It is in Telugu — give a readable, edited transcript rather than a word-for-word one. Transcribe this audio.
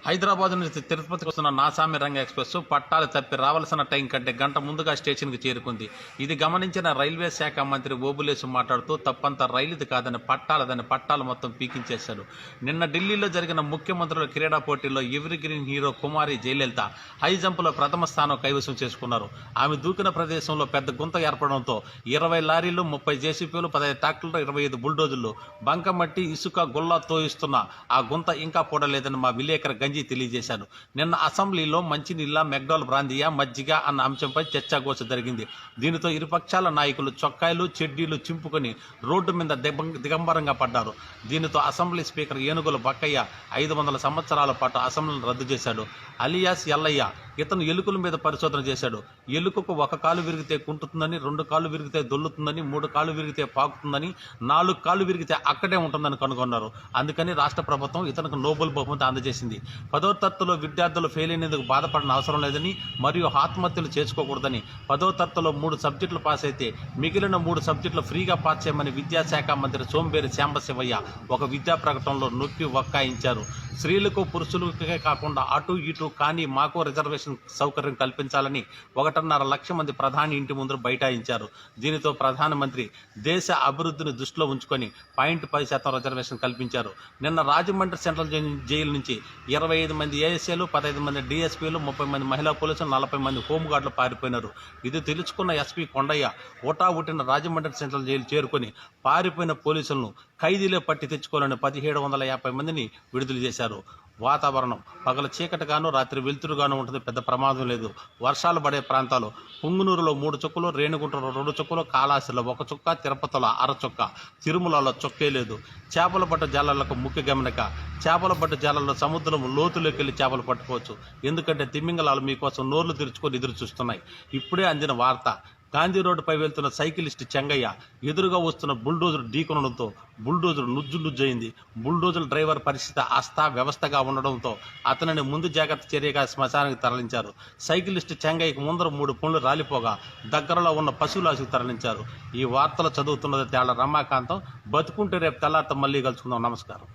హైదరాబాద్ నుంచి తిరుపతికి వస్తున్న నాసామి రంగ ఎక్స్ప్రెస్ పట్టాలు తప్పి రావాల్సిన టైం కంటే గంట ముందుగా స్టేషన్కి చేరుకుంది. ఇది గమనించిన రైల్వే శాఖ మంత్రి ఓబులేసు మాట్లాడుతూ తప్పంతా రైలుది కాదని పట్టాలు మొత్తం పీకించేశారు. నిన్న ఢిల్లీలో జరిగిన ముఖ్యమంత్రుల క్రీడా పోటీల్లో ఎవరి గ్రీన్ హీరో కుమారి జయలలిత హై జంపులో ప్రథమ స్థానం కైవసం చేసుకున్నారు. ఆమె దూకిన ప్రదేశంలో పెద్ద గుంత ఏర్పడడంతో 20 లారీలు, 30 జేసీపీలు, 15 ట్రాక్టర్లు, 25 బుల్డోజర్లు బంకమట్టి, ఇసుక, గుల్లా తోయిస్తున్న ఆ గుంత ఇంకా పూడలేదని మా విలేకరు గంజి తెలియజేశారు. నిన్న అసెంబ్లీలో మంచినీళ్ళ, మెక్డోల్ బ్రాందియా, మజ్జిగ అన్న అంశంపై చర్చాగోష్ఠి జరిగింది. దీనితో ఇరుపక్షాల నాయకులు చొక్కాయలు, చెడ్డీలు చింపుకొని రోడ్డు మీద దిగంబరంగా పడ్డారు. దీనితో అసెంబ్లీ స్పీకర్ ఏనుగుల బక్కయ్య 500 సంవత్సరాల పాటు అసెంబ్లీని రద్దు చేశాడు. అలియాస్ ఎల్లయ్య ఇతను ఎలుకల మీద పరిశోధన చేశాడు. ఎలుకకు 1 కాలు విరిగితే కుంటుతుందని, 2 కాళ్ళు విరిగితే దొల్లుతుందని, 3 కాళ్ళు విరిగితే పాకుతుందని, 4 కాళ్ళు విరిగితే అక్కడే ఉంటుందని కనుగొన్నారు. అందుకని రాష్ట్ర ప్రభుత్వం ఇతనికి నోబెల్ బహుమతి అందజేసింది. 10వ తరగతిలో విద్యార్థులు ఫెయిల్ అయినందుకు బాధపడిన అవసరం లేదని మరియు ఆత్మహత్యలు చేసుకోకూడదని, 10వ తరగతిలో 3 సబ్జెక్టులు పాస్ అయితే మిగిలిన 3 సబ్జెక్టులు ఫ్రీగా పాస్ చేయమని విద్యాశాఖ మంత్రి సోంబేరి శాంబశివయ్య ఒక విద్యా ప్రకటనలో నొక్కి వక్కాయించారు. స్త్రీలకు, పురుషులకే కాకుండా అటు ఇటు కానీ మాకు రిజర్వేషన్ సౌకర్యం కల్పించాలని 1.5 లక్షల మంది ప్రధాని ఇంటి ముందు బైఠాయించారు. దీనితో ప్రధానమంత్రి దేశ అభివృద్ధిని దృష్టిలో ఉంచుకొని 0.10% రిజర్వేషన్ కల్పించారు. నిన్న రాజమండ్రి సెంట్రల్ జైలు నుంచి 25 మంది ఏఎస్ఏలు, 15 మంది డిఎస్పీలు, 30 మంది మహిళా పోలీసులు, 40 మంది హోంగార్డులు పారిపోయినారు. ఇది తెలుసుకున్న ఎస్పీ కొండయ్య ఉట్టిన రాజమండ్రి సెంట్రల్ జైలు చేరుకొని పారిపోయిన పోలీసులను ఖైదీలో పట్టి తెచ్చుకోవాలని 1750 మందిని విడుదల చేశారు. వాతావరణం పగల చీకటిగాను, రాత్రి వెలుతురుగాను ఉంటుంది. పెద్ద ప్రమాదం లేదు. వర్షాలు పడే ప్రాంతాలు పుంగునూరులో 3 చుక్కలు, రేణిగుంటలో 2 చుక్కలు, కాళాశ్రీలో 1 చుక్క, తిరుపతిలో 1/2 చుక్క, తిరుమలలో చుక్కే లేదు. చేపల పట్టు జాలలకు ముఖ్య గమనిక. చేపల పట్టు జాలల్లో సముద్రం లోతులోకి వెళ్ళి చేపలు పట్టుకోవచ్చు. ఎందుకంటే తిమ్మింగలాలు మీకోసం నోర్లు తెరుచుకొని ఎదురు చూస్తున్నాయి. ఇప్పుడే అందిన వార్త. గాంధీ రోడ్డుపై వెళ్తున్న సైకిలిస్ట్ చెంగయ్య ఎదురుగా వస్తున్న బుల్డోజర్ ఢీకొనడంతో బుల్డోజర్ నుజ్జుయింది. బుల్డోజర్ డ్రైవర్ పరిస్థితి అస్తవ్యవస్థగా ఉండడంతో అతనిని ముందు జాగ్రత్త చర్యగా శ్మశానానికి తరలించారు. సైకిలిస్ట్ చెంగయ్యకు ముందర 3 పండ్లు రాలిపోగా దగ్గరలో ఉన్న పశువులాసుకు తరలించారు. ఈ వార్తలు చదువుతున్నది తేళ్ల రమాకాంతం. బతుకుంటే రేపు తెల్లారితో మళ్ళీ కలుసుకుందాం. నమస్కారం.